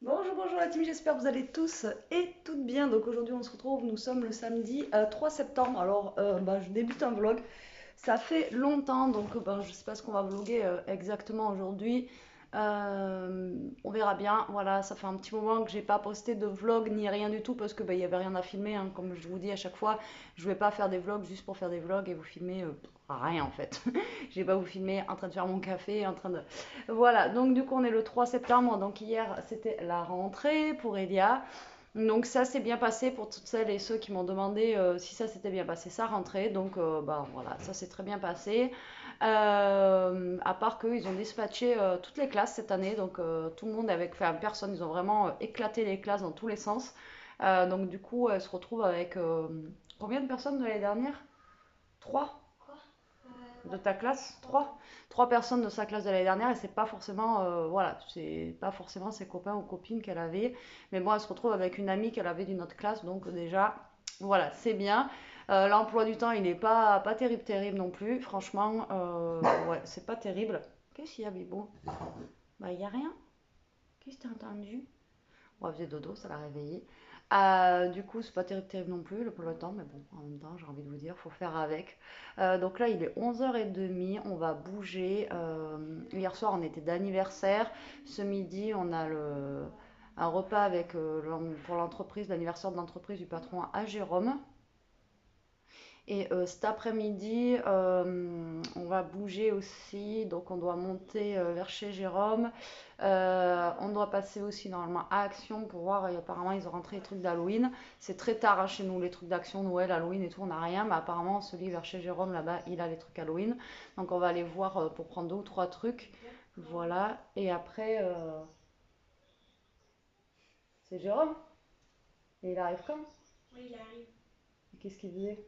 Bonjour, bonjour la team, j'espère que vous allez tous et toutes bien. Donc aujourd'hui on se retrouve, nous sommes le samedi 3 septembre. Alors je débute un vlog. Ça fait longtemps, donc je sais pas ce qu'on va vlogger exactement aujourd'hui. On verra bien. Voilà, ça fait un petit moment que j'ai pas posté de vlog ni rien du tout parce que il y avait rien à filmer, hein. Comme je vous dis à chaque fois, je vais pas faire des vlogs juste pour faire des vlogs et vous filmer rien en fait. Je vais pas vous filmer en train de faire mon café, en train de voilà, donc du coup on est le 3 septembre, donc hier c'était la rentrée pour Elia. Donc ça s'est bien passé pour toutes celles et ceux qui m'ont demandé si ça s'était bien passé sa rentrée. Donc voilà, ça s'est très bien passé. À part qu'ils ont dispatché toutes les classes cette année, donc tout le monde avec, enfin personne, ils ont vraiment éclaté les classes dans tous les sens. Donc du coup elle se retrouve avec combien de personnes de l'année dernière? Trois de ta classe? Trois? Trois personnes de sa classe de l'année dernière et c'est pas forcément, voilà, c'est pas forcément ses copains ou copines qu'elle avait. Mais bon, elle se retrouve avec une amie qu'elle avait d'une autre classe, donc déjà, voilà, c'est bien. L'emploi du temps, il n'est pas terrible, terrible non plus. Franchement, ouais, c'est pas terrible. Qu'est-ce qu'il y a, Bibo? Bah, il y a rien. Qu'est-ce que t'as entendu? Bon, elle faisait dodo, ça l'a réveillée. Du coup, c'est pas terrible, terrible non plus le temps, mais bon, en même temps, j'ai envie de vous dire, faut faire avec. Donc là, il est 11h30, on va bouger. Hier soir, on était d'anniversaire. Ce midi, on a un repas avec, pour l'entreprise, l'anniversaire de l'entreprise du patron à Jérôme. Et cet après-midi, on va bouger aussi, donc on doit monter vers chez Jérôme. On doit passer aussi normalement à Action pour voir, et apparemment ils ont rentré les trucs d'Halloween. C'est très tard hein, chez nous, les trucs d'Action, Noël, Halloween et tout, on n'a rien, mais apparemment celui vers chez Jérôme là-bas, il a les trucs Halloween. Donc on va aller voir pour prendre deux ou trois trucs. Voilà, et après, c'est Jérôme. Et il arrive quand? Et qu'est-ce qu'il faisait?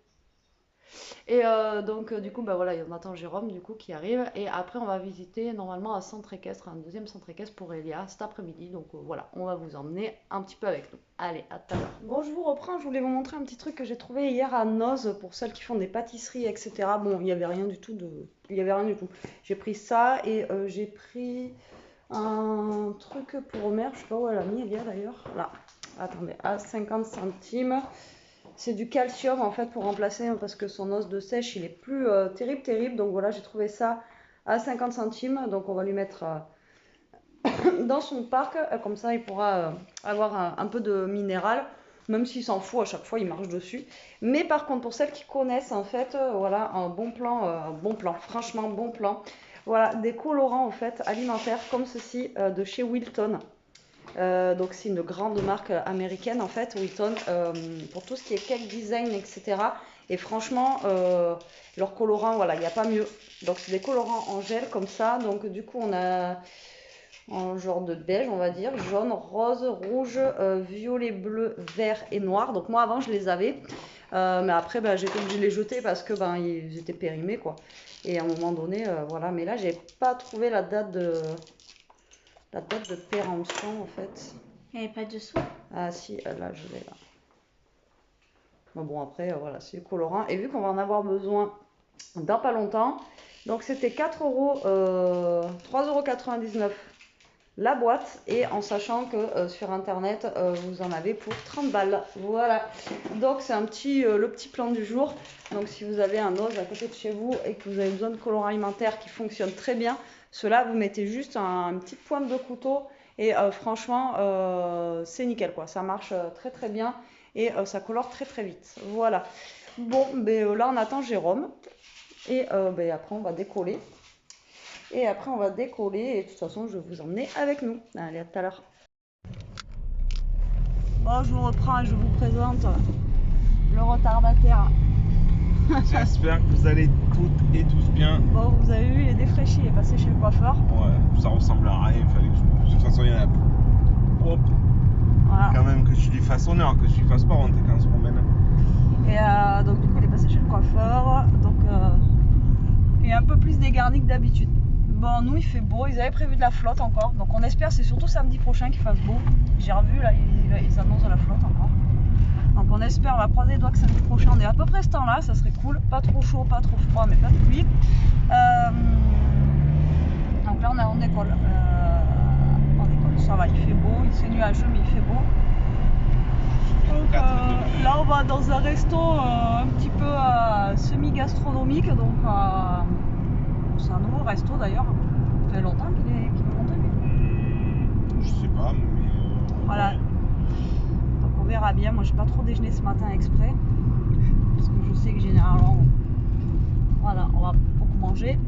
Et donc, du coup, voilà, on attend Jérôme, du coup, qui arrive. Et après, on va visiter normalement un centre équestre, un deuxième centre équestre pour Elia cet après-midi. Donc, voilà, on va vous emmener un petit peu avec nous. Allez, à tout à l'heure. Bon, je vous reprends. Je voulais vous montrer un petit truc que j'ai trouvé hier à Noz pour celles qui font des pâtisseries, etc. Bon, il n'y avait rien du tout de. Il y avait rien du tout. J'ai pris ça et j'ai pris un truc pour Omer. Je sais pas où elle a mis, Elia d'ailleurs. Là. Attendez, à 50 centimes. C'est du calcium en fait pour remplacer parce que son os de sèche il est plus terrible terrible. Donc voilà, j'ai trouvé ça à 50 centimes. Donc on va lui mettre dans son parc. Comme ça il pourra avoir un peu de minéral. Même s'il s'en fout à chaque fois, il marche dessus. Mais par contre, pour celles qui connaissent, en fait, voilà, bon plan, franchement bon plan. Voilà, des colorants en fait alimentaires comme ceci de chez Wilton. Donc c'est une grande marque américaine en fait, Wilton, pour tout ce qui est cake design, etc. Et franchement, leurs colorants, voilà, il n'y a pas mieux. Donc c'est des colorants en gel comme ça. Donc du coup, on a un genre de beige, on va dire, jaune, rose, rouge, violet, bleu, vert et noir. Donc moi avant, je les avais. Mais après, j'ai été obligée de les jeter parce que ils étaient périmés, quoi. Et à un moment donné, voilà. Mais là, j'ai pas trouvé la date de péremption en fait. Il n'y avait pas de dessous. Ah si, là je l'ai là. Bon après, voilà, c'est du colorant. Et vu qu'on va en avoir besoin dans pas longtemps, donc c'était 4 euros, 3,99 € la boîte. Et en sachant que sur internet, vous en avez pour 30 balles. Voilà. Donc c'est le petit plan du jour. Donc si vous avez un os à côté de chez vous et que vous avez besoin de colorant alimentaire qui fonctionne très bien, cela vous mettez juste une petite pointe de couteau et franchement c'est nickel quoi, ça marche très très bien et ça colore très très vite. Voilà. Bon, là on attend Jérôme et après on va décoller. Et après on va décoller et de toute façon je vais vous emmener avec nous. Allez, à tout à l'heure. Bon, je vous reprends et je vous présente le retardataire. J'espère que vous allez toutes et tous bien. Bon, vous avez vu, il est défraîchi, il est passé chez le coiffeur. Ouais, ça ressemble à rien. De toute façon, il y en a plus. Hop. Voilà. Quand même que je suis du façonneur, que je suis fasse pas honte quand on se promène. Et donc du coup il est passé chez le coiffeur. Donc il est un peu plus dégarni que d'habitude. Bon, nous il fait beau, ils avaient prévu de la flotte encore. Donc on espère, c'est surtout samedi prochain qu'il fasse beau. J'ai revu là, ils annoncent la flotte encore. Donc on espère, on va croiser les doigts que samedi prochain on est à peu près ce temps là, ça serait cool. Pas trop chaud, pas trop froid, mais pas de pluie. Donc là on est en école. Ça va, il fait beau, il c'est nuageux mais il fait beau. Donc, là on va dans un resto un petit peu semi-gastronomique, donc c'est un nouveau resto d'ailleurs. Ça fait longtemps qu'il est monté lui. Je sais pas, mais. Voilà. Donc on verra bien. Moi j'ai pas trop déjeuné ce matin exprès. Parce que je sais que généralement, voilà, on va beaucoup manger.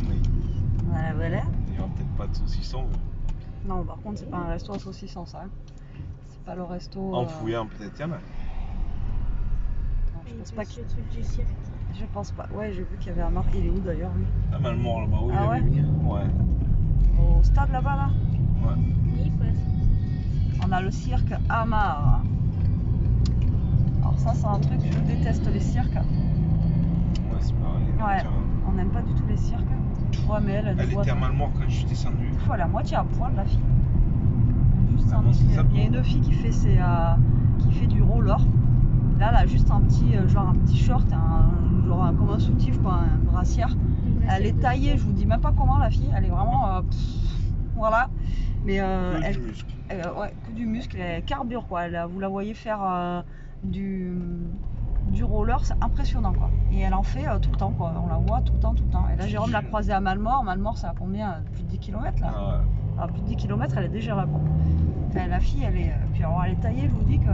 Oui. Voilà. Il n'y aura peut-être pas de saucisson. Non, par contre c'est pas un resto à saucisson ça. C'est pas le resto. En fouillant, peut-être qu'il y en a. Non, je pense pas qu'il. Je pense pas. Ouais, j'ai vu qu'il y avait un marque. Il est où d'ailleurs lui? Ah, mal mort là-bas, oui, Ah il ouais? avait mis. Ouais. Au stade là-bas là? Ouais. On a le cirque Amar. Alors ça c'est un truc, je déteste les cirques. Ouais, c'est pareil. Ouais, Tiens. on n'aime pas du tout les cirques. Ouais, mais elle Elle était à Malmort quand je suis descendu. Il faut à la moitié à poil la fille. Juste Ah, non, c'est ça, il y a une fille qui fait du roller. Là, elle a juste un petit genre un petit short, comme un soutif, quoi, un brassière. Elle est taillée, je vous dis même pas comment la fille. Elle est vraiment voilà. Mais Du muscle. ouais, que du muscle, elle carbure quoi. Vous la voyez faire du roller, c'est impressionnant quoi. Et elle en fait tout le temps quoi. On la voit tout le temps. Et là, Jérôme l'a croisée à Malmort. Malmort, ça a combien? Plus de 10 km là. Ah ouais. Alors, plus de 10 km, elle est déjà là quoi. La fille, elle est, puis alors, elle est taillée, je vous dis que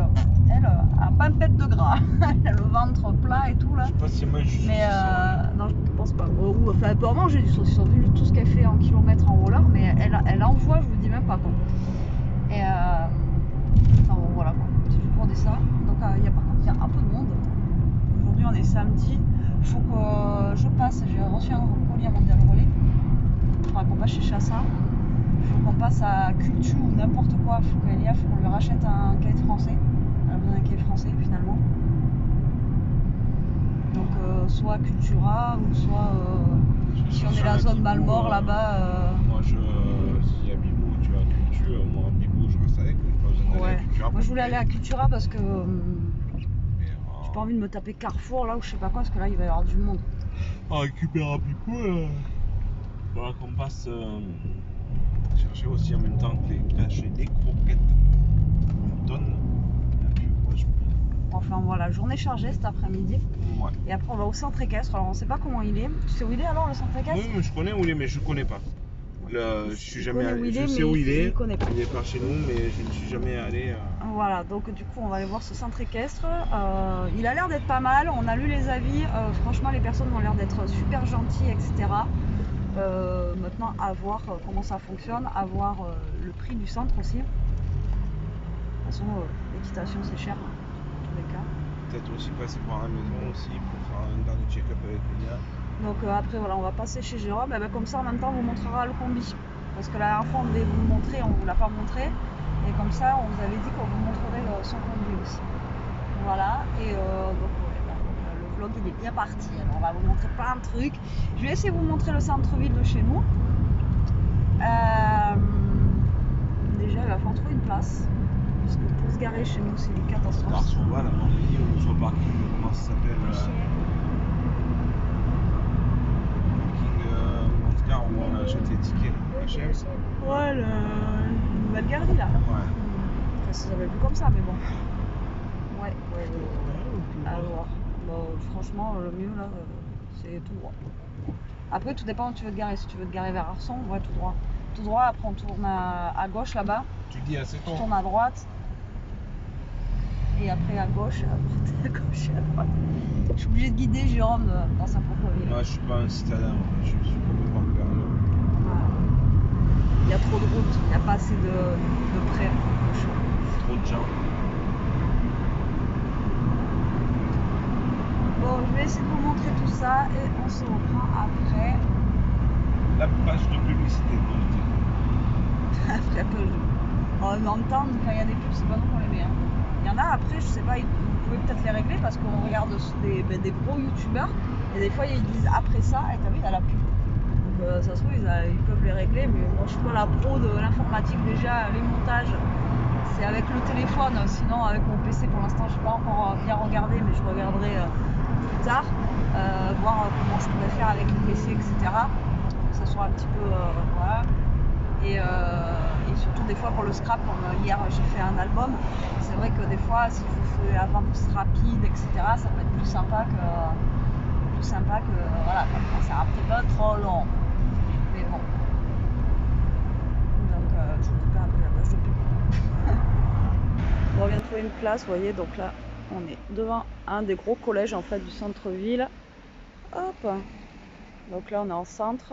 elle a pas une pète de gras. Elle a le ventre plat et tout là. Je sais pas si moi je suis Mais saucisson. non, je pense pas. Enfin, elle peut manger du saucisson vu tout ce qu'elle fait en kilomètres en roller, mais elle envoie, je vous dis même pas quoi. Et enfin bon, voilà quoi. C'est juste pour dire ça. Donc par contre, il y a un peu de monde. Aujourd'hui, on est samedi. Il faut que je passe. J'ai reçu un colis à monter le relais. Il faudra qu'on passe chez Chassin. Il faut qu'on passe à Culture ou n'importe quoi. Il faut qu'on lui rachète un cahier de français. Elle a besoin d'un cahier de français finalement. Donc soit Cultura ou soit si on est la zone Malmort là-bas. Moi s'il y a Bibou, tu vas à Culture, moi Bibou je reste avec, j'ai pas besoin d'aller Ouais. à Culture. Moi je voulais aller à Cultura parce que j'ai pas envie de me taper Carrefour là ou je sais pas quoi parce que là il va y avoir du monde. On récupère un Bibou, voilà qu'on passe chercher aussi en même temps que les cachets des croquettes. On me donne. Enfin voilà, journée chargée cet après-midi. Ouais. Et après on va au centre équestre. Alors on sait pas comment il est. Tu sais où il est alors le centre équestre? Oui, mais je connais où il est, mais je connais pas. Je suis jamais allé. Je sais mais où il est. il connaît pas. Il est par chez nous, mais je ne suis jamais allé. Voilà, donc du coup on va aller voir ce centre équestre. Il a l'air d'être pas mal. On a lu les avis. Franchement, les personnes ont l'air d'être super gentilles, etc. Maintenant, à voir comment ça fonctionne, à voir le prix du centre aussi. De toute façon, l'équitation c'est cher, hein, dans tous les cas. Peut-être aussi passer par la maison aussi pour faire un dernier check-up avec Léa. Donc après, voilà, on va passer chez Jérôme. Et ben, comme ça, en même temps, on vous montrera le combi. Parce que la dernière fois, on devait vous le montrer, on ne vous l'a pas montré. Et comme ça, on vous avait dit qu'on vous montrerait son combi aussi. Voilà, et donc le vlog il est bien parti. Alors, on va vous montrer plein de trucs. Je vais essayer de vous montrer le centre-ville de chez nous. Déjà, il va falloir trouver une place. Parce que pour se garer chez nous, c'est une catastrophe. Alors, sur Val, à mon avis, ou sur le parking, comment ça s'appelle parking où on se gare, où on achète les tickets. HM. Ouais, la nouvelle galerie là. Ouais. Enfin, ça s'appelle plus comme ça, mais bon. Ouais. Alors, franchement, le mieux là, c'est tout droit. Après, tout dépend où tu veux te garer. Si tu veux te garer vers Arson, ouais, tout droit. Tout droit, après on tourne à gauche là-bas. Tu dis assez Tu tôt. tournes à droite. Et après à gauche, à gauche et à droite. Je suis obligée de guider Jérôme dans sa propre ville. Moi, je suis pas un citadin, je suis complètement perdu. Voilà. Il y a trop de routes, il n'y a pas assez de près. Trop de gens. Bon, je vais essayer de vous montrer tout ça et on se reprend après. La page de publicité, Après peu. En même temps, quand il y a des pubs, c'est pas nous qu'on les met. Hein. Il y en a après, je sais pas, vous pouvez peut-être les régler parce qu'on regarde des gros youtubeurs et des fois ils disent après ça, et t'as vu, il y a la pub. Donc ça se trouve, ils peuvent les régler, mais moi je suis pas la pro de l'informatique déjà, les montages. C'est avec le téléphone, sinon avec mon PC pour l'instant je n'ai pas encore bien regardé, mais je regarderai plus tard, voir comment je pourrais faire avec le PC, etc. Que ça soit un petit peu voilà. Et surtout des fois pour le scrap, comme hier j'ai fait un album. C'est vrai que des fois, si je fais avant plus rapide, etc., ça peut être plus sympa que voilà, quand c'est un petit peu trop long. Mais bon. Donc, je vous dis pas après la place de pub. Bon, on vient de trouver une place, vous voyez, donc là, on est devant un des gros collèges en fait du centre-ville. Hop! Donc là, on est en centre,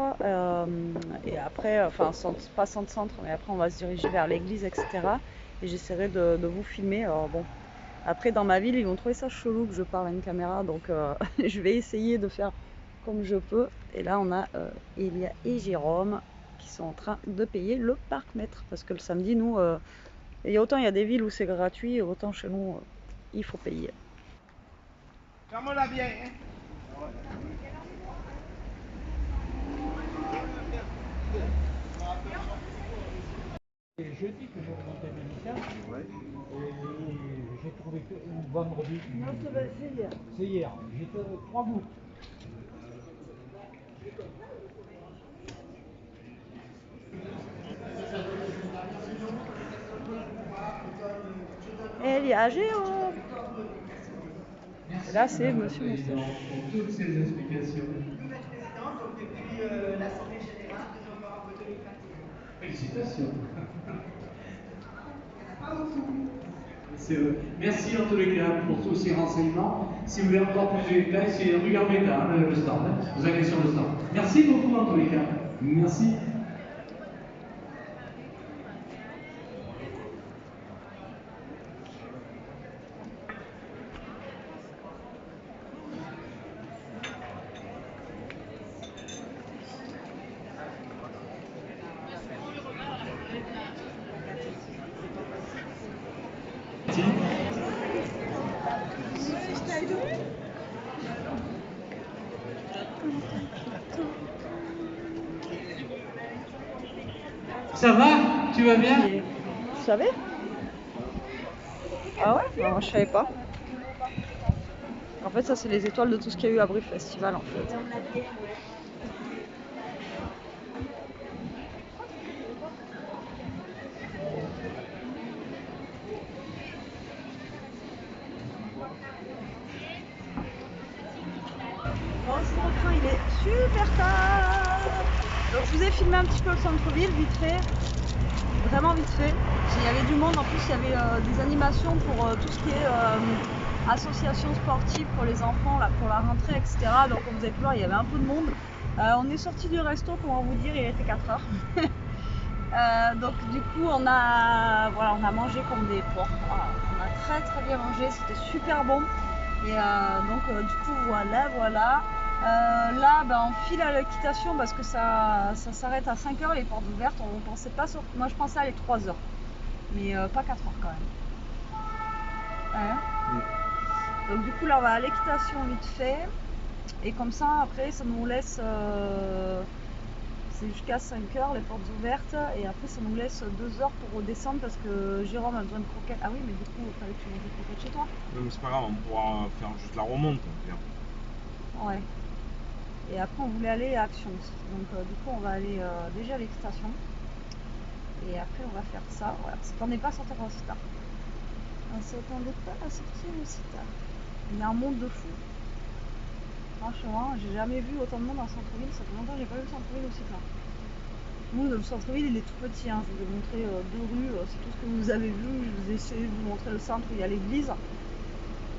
et après, enfin, pas centre-centre, mais après, on va se diriger vers l'église, etc. Et j'essaierai de vous filmer. Alors bon, après, dans ma ville, ils vont trouver ça chelou que je parle à une caméra, donc je vais essayer de faire comme je peux. Et là, on a Elia et Jérôme qui sont en train de payer le parc-mètre, parce que le samedi, nous, et autant il y a des villes où c'est gratuit, autant chez nous, il faut payer. Ferme-la bien, hein. C'est jeudi que j'ai remonté mes licences, et j'ai trouvé que ou vendredi. Non, c'est hier. C'est hier. J'ai 3 gouttes. Elia, Jérôme. Et là, c'est Monsieur Moustache. Pour toutes ces explications. Nouvelle présidente, donc depuis l'Assemblée Générale, président Europe 2021. Félicitations. Il n'y en a pas beaucoup. C'est vrai. Merci en tous les cas pour tous ces renseignements. Si vous voulez encore plus de détails, c'est rue Gambetta, le stand. Vous allez sur le stand. Merci beaucoup en tous les cas. Merci. Ça va? Tu vas bien? Vous savez? Ah ouais? Bah, moi je savais pas. En fait, ça c'est les étoiles de tout ce qu'il y a eu à Brief Festival en fait. Bon, je vous reprends, il est super tard. Donc je vous ai filmé un petit peu le centre-ville, vite fait. Vraiment vite fait. Il y avait du monde, en plus il y avait des animations pour tout ce qui est association sportive pour les enfants, là, pour la rentrée, etc. Donc comme vous avez pu voir, il y avait un peu de monde. On est sorti du resto, comment vous dire, il était 4 heures. Donc du coup on a mangé comme des porcs. Voilà, on a très très bien mangé, c'était super bon. Et donc du coup voilà. Là on file à l'équitation parce que ça s'arrête à 5 heures les portes ouvertes. On pensait pas sur... Moi je pensais aller 3 heures, mais pas 4 heures quand même. Hein? Donc du coup là on va à l'équitation vite fait. Et comme ça après ça nous laisse... c'est jusqu'à 5 heures les portes ouvertes, et après ça nous laisse 2 heures pour redescendre parce que Jérôme a besoin de croquettes. Ah oui, mais du coup il fallait que tu manges des croquettes chez toi. Non, mais c'est pas grave, on pourra faire juste la remonte. Ouais. Et après on voulait aller à Action aussi. Donc du coup on va aller déjà à l'excitation. Et après on va faire ça. Voilà. On s'attendait pas à sortir aussi tard. On s'attendait pas à sortir aussi tard. Il y a un monde de fou. Franchement, j'ai jamais vu autant de monde en centre-ville. Ça fait longtemps que j'ai pas vu le centre-ville aussi plein. Nous, le centre-ville, il est tout petit. Hein. Je vous ai montré 2 rues. C'est tout ce que vous avez vu. Je vous ai essayé de vous montrer le centre où il y a l'église.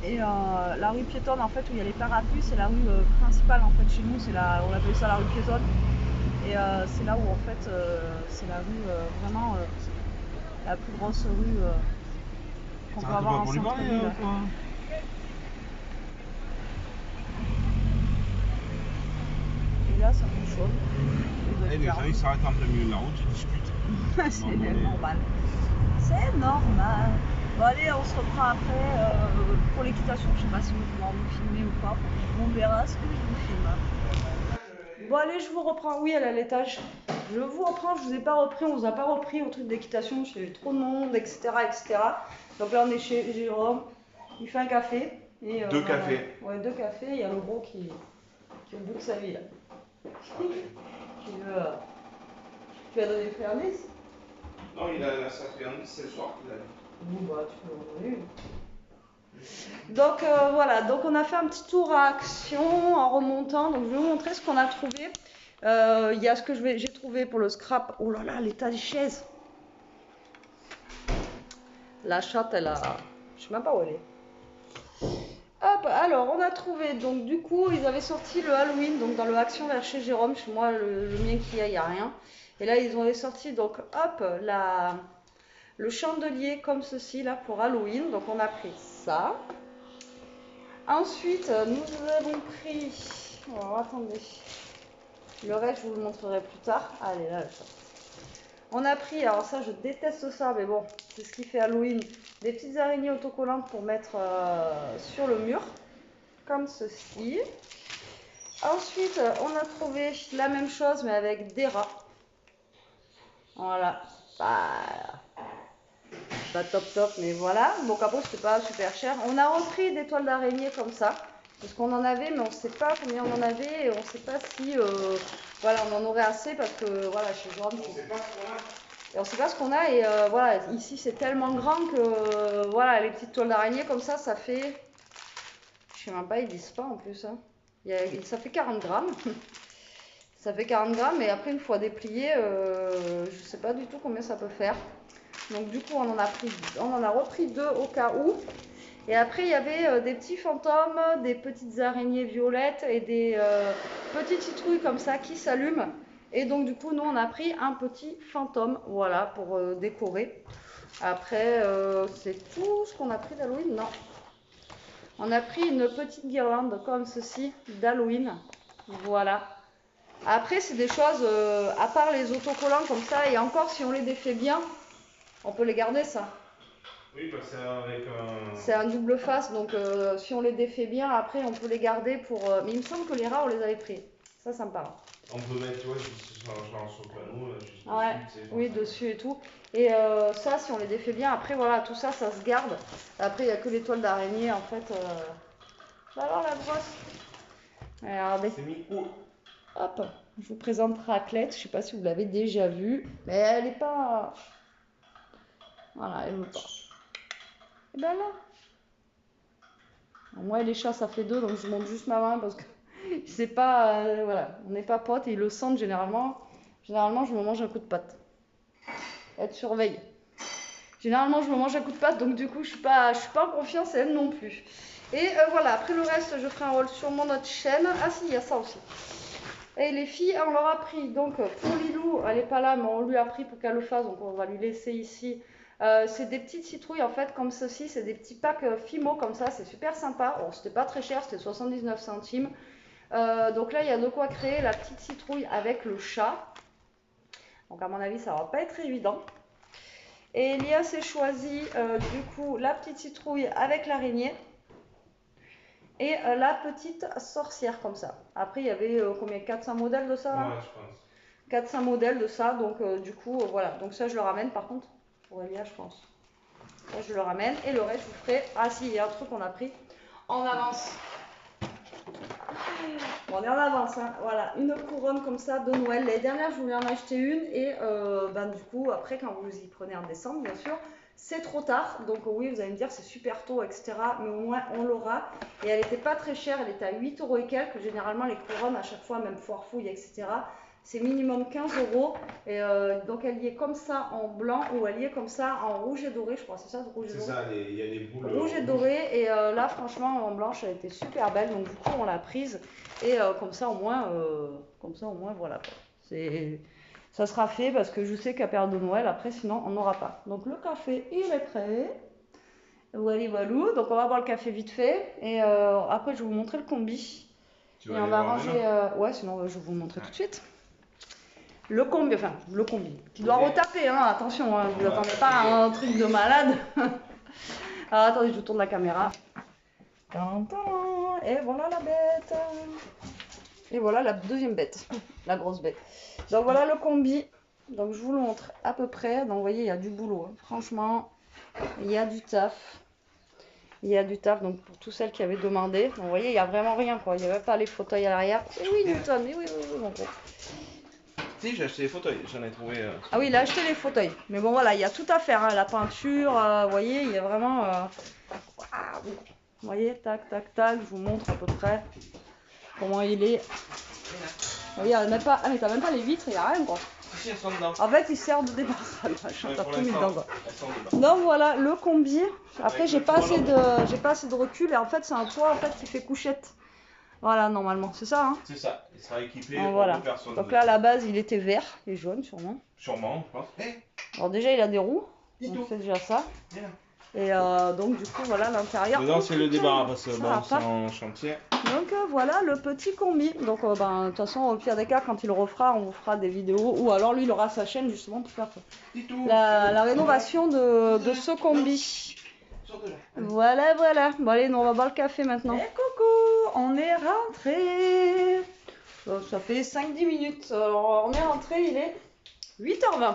Et la rue piétonne, en fait, où il y a les parapluies, c'est la rue principale, en fait, chez nous. On appelle ça la rue piétonne. Et c'est là où, en fait, c'est la rue vraiment la plus grosse rue qu'on peut avoir en centre-ville. Et là, ça fait chaud. Et les gens ils s'arrêtent en plein milieu de la route, ils discutent. C'est normal. C'est normal. Bon allez, on se reprend après pour l'équitation. Je sais pas si vous pouvez vous filmer ou pas. On verra ce que je vous filme. Bon allez, je vous reprends. Oui, elle est à l'étage. Je vous reprends, je vous ai pas repris, on vous a pas repris au truc d'équitation, il y avait trop de monde, etc., etc. Donc là on est chez Jérôme, il fait un café. Et, 2 cafés. Ouais, 2 cafés, il y a le gros qui est au bout de sa vie là. Tu vas donner le permis? Non, il a ça fait c'est le soir qu'il a dit. Bon, bah, tu peux oui. Donc voilà, donc on a fait un petit tour à Action en remontant. Donc je vais vous montrer ce qu'on a trouvé. Il y a ce que j'ai trouvé pour le scrap. Oh là là, l'état des chaises. La chatte, elle a... Je sais même pas où elle est. Hop, alors on a trouvé, donc du coup ils avaient sorti le Halloween, donc dans le Action vers chez Jérôme, chez moi le mien qui il n'y a rien. Et là ils ont sorti donc hop, le chandelier comme ceci là pour Halloween, donc on a pris ça. Ensuite nous avons pris, alors attendez, le reste je vous le montrerai plus tard. Allez là, on a pris, alors ça je déteste ça, mais bon, c'est ce qui fait Halloween, des petites araignées autocollantes pour mettre sur le mur, comme ceci. Ensuite, on a trouvé la même chose, mais avec des rats. Voilà. Pas top, mais voilà. Donc après, c'était pas super cher. On a repris des toiles d'araignée comme ça, parce qu'on en avait, mais on ne sait pas combien on en avait, et on ne sait pas si voilà, on en aurait assez, parce que voilà, chez Jérôme, On sait pas ce qu'on a. et on sait pas ce qu'on a, et voilà, ici c'est tellement grand que voilà, les petites toiles d'araignée comme ça fait, je sais même pas, ils disent pas en plus, hein. Ça fait 40 grammes. Ça fait 40 grammes, et après une fois déplié, je sais pas du tout combien ça peut faire. Donc du coup on en a repris 2 au cas où. Et après il y avait des petits fantômes, des petites araignées violettes et des petites citrouilles comme ça qui s'allument. Et donc du coup nous on a pris un petit fantôme, voilà, pour décorer. Après c'est tout ce qu'on a pris d'Halloween, non. On a pris une petite guirlande comme ceci d'Halloween, voilà. Après c'est des choses, à part les autocollants comme ça, et encore si on les défait bien, on peut les garder ça. Oui, parce que c'est avec un... C'est un double face, donc si on les défait bien, après on peut les garder pour... Mais il me semble que les rats on les avait pris, ça me parle. On peut mettre, tu vois, genre sur le panneau, juste Ouais, dessus, tu sais, oui, ça. dessus et tout. Et ça, si on les défait bien, après voilà, tout ça, ça se garde. Après, il n'y a que les toiles d'araignée en fait. Alors la brosse. Regardez. C'est micro. Hop, je vous présente Raclette. Je sais pas si vous l'avez déjà vue, mais elle n'est pas. Voilà, elle veut pas. Et ben là. Alors, moi et les chats, ça fait 2, donc je monte juste ma main parce que c'est pas. Voilà, on n'est pas potes et ils le sentent généralement. Généralement, je me mange un coup de patte. Elle te surveille. Généralement, je me mange un coup de patte, donc du coup, je suis pas en confiance et elle non plus. Et voilà, après le reste, je ferai un haul sur mon autre chaîne. Ah si, il y a ça aussi. Et les filles, on leur a pris, donc pour Lilou, elle n'est pas là, mais on lui a pris pour qu'elle le fasse, donc on va lui laisser ici. C'est des petites citrouilles en fait, comme ceci, c'est des petits packs Fimo comme ça, c'est super sympa. Bon, c'était pas très cher, c'était 79 centimes. Donc là, il y a de quoi créer la petite citrouille avec le chat. Donc à mon avis, ça va pas être évident. Et Elia s'est choisi du coup la petite citrouille avec l'araignée. Et la petite sorcière comme ça. Après, il y avait combien, 400 modèles de ça là? Ouais, je pense. 400 modèles de ça, donc du coup, voilà. Donc ça, je le ramène par contre, pour Elia, je pense. Ça, je le ramène. Et le reste, je vous ferai... Ah si, il y a un truc qu'on a pris en avance. Bon, on est en avance, hein. Voilà. Une couronne comme ça de Noël. L'année dernière, je voulais en acheter une. Et ben, du coup, après, quand vous y prenez en décembre, bien sûr, c'est trop tard. Donc oui, vous allez me dire, c'est super tôt, etc. Mais au moins, on l'aura. Et elle n'était pas très chère. Elle était à 8 € et quelques. Généralement, les couronnes, à chaque fois, même foire fouille, etc., c'est minimum 15 €. Et donc elle y est comme ça en blanc ou elle y est comme ça en rouge et doré, je crois. C'est ça, rouge et doré. C'est ça, il y a des boules. Rouge et doré. Et là, franchement, en blanche, elle était super belle. Donc du coup, on l'a prise. Et comme ça, au moins, voilà. Ça sera fait parce que je sais qu'à période de Noël, après, sinon, on n'aura pas. Donc le café, il est prêt. Voilà, voilà. Donc on va boire le café vite fait. Et après, je vais vous montrer le combi. Tu Et vas on aller va voir ranger. Ouais, sinon, je vais vous le montrer tout de suite. Le combi, qui doit Ok. retaper, hein, attention, hein, vous attendez pas à un truc de malade. Alors attendez, je tourne la caméra. Et voilà la bête. Et voilà la deuxième bête, la grosse bête. Donc voilà le combi. Donc je vous le montre à peu près. Donc vous voyez, il y a du boulot, hein. Franchement, il y a du taf. Il y a du taf, donc pour toutes celles qui avaient demandé. Donc vous voyez, il n'y a vraiment rien, quoi. Il n'y avait pas les fauteuils à l'arrière. Et oui, Newton, et oui, mon gros. Si, j'ai acheté les fauteuils, j'en ai trouvé. Ah oui, il a acheté les fauteuils. Mais bon, voilà, il y a tout à faire, hein, la peinture, vous voyez, il y a vraiment... waouh. Vous voyez, tac, tac, tac, je vous montre à peu près comment il est. Regarde, même pas... Ah, mais t'as même pas les vitres, il n'y a rien, quoi. Si, elles sont dedans. En fait, il sert de débarrassage. Ouais, T'as pour tout mis l'instant, dedans, quoi. elles sont dedans. Donc voilà, le combi. Après, Avec j'ai le pas toit, assez là. de, j'ai pas assez de recul et en fait, c'est un toit en fait qui fait couchette. Voilà, normalement, c'est ça, hein. C'est ça, il sera équipé Ah, pour voilà. 2 personnes. Donc là, à la base, il était vert et jaune, sûrement. Sûrement, je pense. Alors déjà, il a des roues, Dis donc tout. c'est déjà ça. Viens. Et donc du coup, voilà l'intérieur. Dedans, c'est le débarras parce que Ça bon, va c'est pas. en chantier. Donc voilà le petit combi. Donc ben, de toute façon, au pire des cas, quand il le refera, on vous fera des vidéos. Ou alors lui, il aura sa chaîne justement pour faire Dis tout. la rénovation de ce combi. Sors de là. Voilà, voilà. Bon allez, nous on va boire le café maintenant. Et coucou, on est rentré. Ça fait 5-10 minutes. Alors, on est rentré, il est 8h20.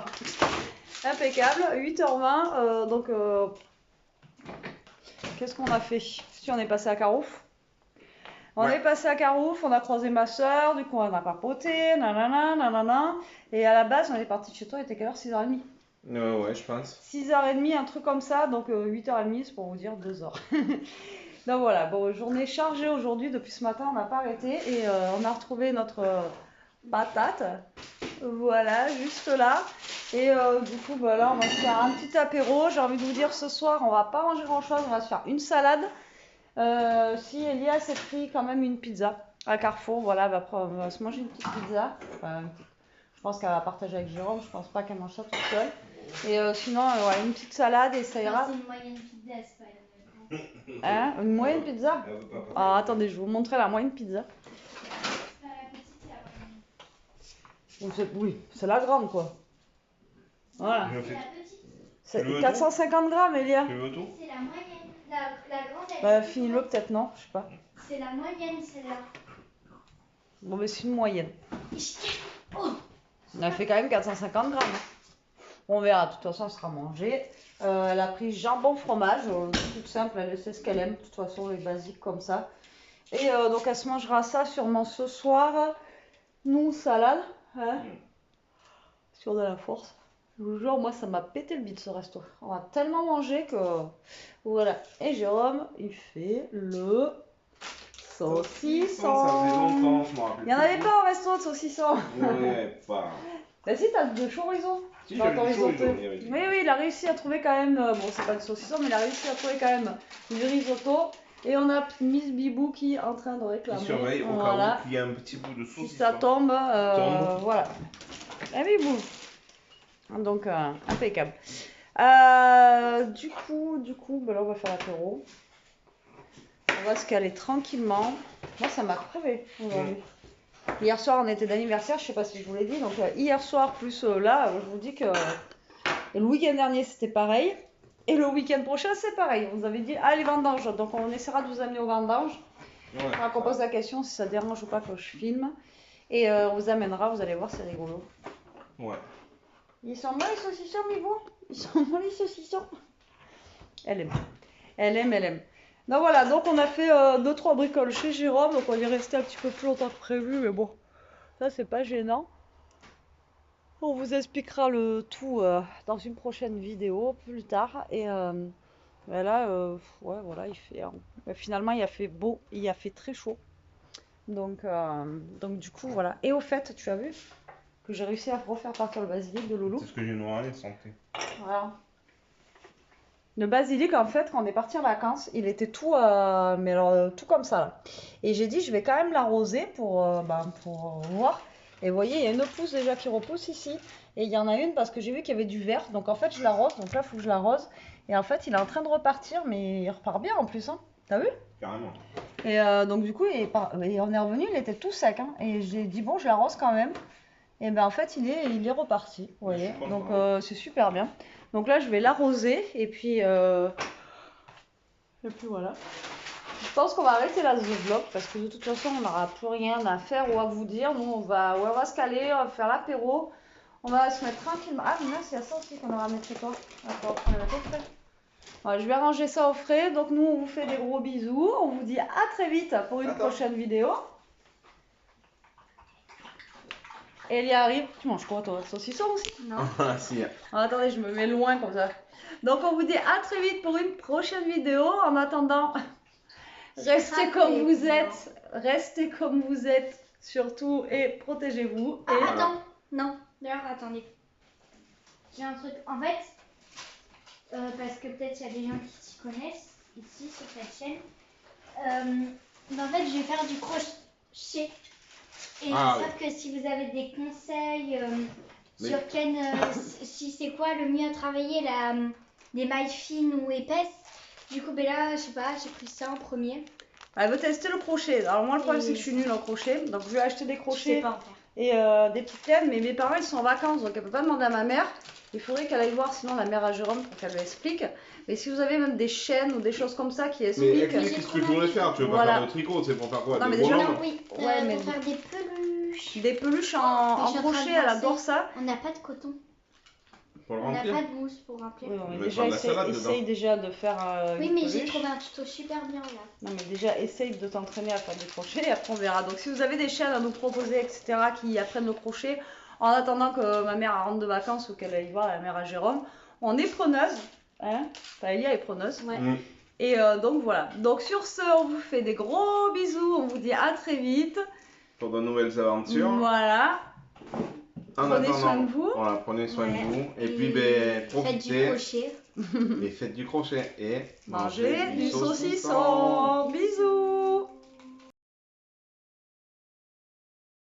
Impeccable, 8h20. Donc, qu'est-ce qu'on a fait? Si on est passé à Carouf. On est passé à Carouf, on a croisé ma soeur, du coup on a papoté, nanana, nanana. Et à la base, on est parti de chez toi, il était quelle heure? 6h30. Ouais, je pense. 6h30, un truc comme ça, donc 8h30, c'est pour vous dire 2 heures. Donc voilà, bon, journée chargée aujourd'hui, depuis ce matin, on n'a pas arrêté et on a retrouvé notre patate. Voilà, juste là. Et du coup, bah, là, on va se faire un petit apéro. J'ai envie de vous dire, ce soir, on va pas manger grand-chose, on va se faire une salade. Si Elia s'est pris quand même une pizza à Carrefour, voilà, on va se manger une petite pizza. Enfin, je pense qu'elle va partager avec Jérôme, je pense pas qu'elle mange ça toute seule. Et sinon, ouais, une petite salade et ça ira. C'est une moyenne pizza, c'est pas une grande. Hein, une moyenne pizza? Elle veut pas passer. Ah, attendez, je vais vous montrer la moyenne pizza. C'est pas la petite, c'est la moyenne. Oui, c'est la grande, quoi. Voilà. Je C'est fais- la petite. C'est Tu veux 450 grammes, Elia. Tu veux tout? C'est la moyenne. La grande, elle Bah, est plus finis-le grande. peut-être, non? Je sais pas. C'est la moyenne, celle-là. Bon, mais c'est une moyenne. Oh. On a fait quand même 450 grammes. On verra, de toute façon, elle sera mangée. Elle a pris jambon fromage, toute simple, elle sait ce qu'elle aime, de toute façon, les basiques comme ça. Et donc, elle se mangera ça sûrement ce soir. Nous, salade, hein, sur de la force. Je vous jure, moi, ça m'a pété le bide ce resto. On a tellement mangé que. Voilà. Et Jérôme, il fait le saucisson. Ça faisait longtemps, je m'en rappelle. Il n'y en avait pas au resto de saucisson. Ouais, pas. Bah si, t'as de chorizo. Si, Dans j'avais ton du chorizo, risotto. il y avait du- Oui, oui, il a réussi à trouver quand même, bon, c'est pas de saucisson, mais il a réussi à trouver quand même du risotto. Et on a Miss Bibou qui est en train de réclamer. Il surveille au Voilà. cas où il y a un petit bout de Si saucisson. ça tombe, Tombe. voilà. Ah Bibou. Donc, impeccable. Du coup, bah là, on va faire l'apéro. On va se caler tranquillement. Moi, ça m'a crevé aujourd'hui. Hier soir, on était d'anniversaire, je sais pas si je vous l'ai dit. Donc, hier soir, plus là, je vous dis que et le week-end dernier, c'était pareil. Et le week-end prochain, c'est pareil. On vous avait dit, ah, les vendanges. Donc, on essaiera de vous amener aux vendanges. Ouais. Il faudra qu'on pose la question si ça dérange ou pas que je filme. Et on vous amènera, vous allez voir, c'est rigolo. Ouais. Ils sont bons les saucissons, Mibou? Ils sont bons les saucissons? Elle aime. Elle aime, elle aime. Donc voilà, donc on a fait 2-3 bricoles chez Jérôme, donc on y est resté un petit peu plus longtemps que prévu, mais bon, ça c'est pas gênant. On vous expliquera le tout dans une prochaine vidéo plus tard. Et ben là, ouais, voilà, il fait. Finalement, il a fait beau, il a fait très chaud. Donc du coup, voilà. Et au fait, tu as vu que j'ai réussi à refaire partir le basilic de Loulou. C'est ce que j'ai nourri, santé. Voilà. Le basilic, en fait, quand on est parti en vacances, il était tout, mais alors, tout comme ça, là. Et j'ai dit, je vais quand même l'arroser pour voir. Et vous voyez, il y a une pousse déjà qui repousse ici. Et il y en a une parce que j'ai vu qu'il y avait du vert. Donc en fait, je l'arrose. Donc là, il faut que je l'arrose. Et en fait, il est en train de repartir, mais il repart bien en plus. Hein. T'as vu? Carrément. Et donc du coup, et on est revenu, il était tout sec. Hein. Et j'ai dit, bon, je l'arrose quand même. Et ben en fait, il est reparti. Vous voyez? Donc c'est super bien. Donc là, je vais l'arroser. Et puis voilà. Je pense qu'on va arrêter là ce vlog parce que de toute façon, on n'aura plus rien à faire ou à vous dire. Nous, on va se caler, on va faire l'apéro. On va se mettre tranquillement. Ah, mais mince, il y a ça aussi qu'on aura à mettre chez toi. D'accord, on va mettre au frais. Voilà, je vais ranger ça au frais. Donc, nous, on vous fait des gros bisous. On vous dit à très vite pour une prochaine vidéo. Elia arrive. Tu manges quoi toi? Saucisson aussi? Non. Ah, si. Attendez, je me mets loin comme ça. Donc on vous dit à très vite pour une prochaine vidéo. En attendant, restez comme vous êtes. Restez comme vous êtes surtout et protégez-vous. Ah, Et attends. Non. D'ailleurs, attendez. J'ai un truc. En fait, parce que peut-être il y a des gens qui s'y connaissent ici sur cette chaîne. Mais en fait, je vais faire du crochet. Et Ah, sauf que si vous avez des conseils Mais- sur si c'est quoi le mieux à travailler, des mailles fines ou épaisses, du coup, ben là, je sais pas, j'ai pris ça en premier. elle veut tester le crochet. Alors moi le problème Et- c'est que je suis nulle en crochet. Donc je vais acheter des Je sais crochets pas en faire. et des petites laines. Mais mes parents ils sont en vacances donc elle peut pas demander à ma mère. Il faudrait qu'elle aille voir sinon la mère à Jérôme pour qu'elle lui explique. Mais si vous avez même des chaînes ou des choses comme ça qui Mais expliquent. explique ce que tu voulais faire. Tu veux pas Voilà. faire de tricot, c'est pour faire quoi? Non, mais Des déjà, volants? Oui, Ouais, mais- pour faire des peluches. Des peluches en Mais je suis en train de crochet, elle penser. adore ça. On n'a pas de coton. Pour le On n'a remplir? pas de mousse pour remplir. Oui, On mais va déjà, faire de la salade essaye dedans. déjà de faire Oui, une mais j'ai peluche. trouvé un tuto super bien là. Non, mais déjà, essaye de t'entraîner à faire du crochet et après on verra. Donc, si vous avez des chaînes à nous proposer, etc., qui apprennent le crochet, en attendant que ma mère rentre de vacances ou qu'elle aille voir la mère à Jérôme, on est preneuse. Hein? Enfin, Elia est preneuse. Ouais. Mm. Et donc, voilà. Donc, sur ce, on vous fait des gros bisous. On vous dit à très vite. Pour de nouvelles aventures. Voilà. En Prenez attendant, soin de vous. Voilà, prenez soin Ouais. de vous. Et puis, ben, Faites du profitez crochet. et faites du crochet. Et Mangez du saucisson. Bisous.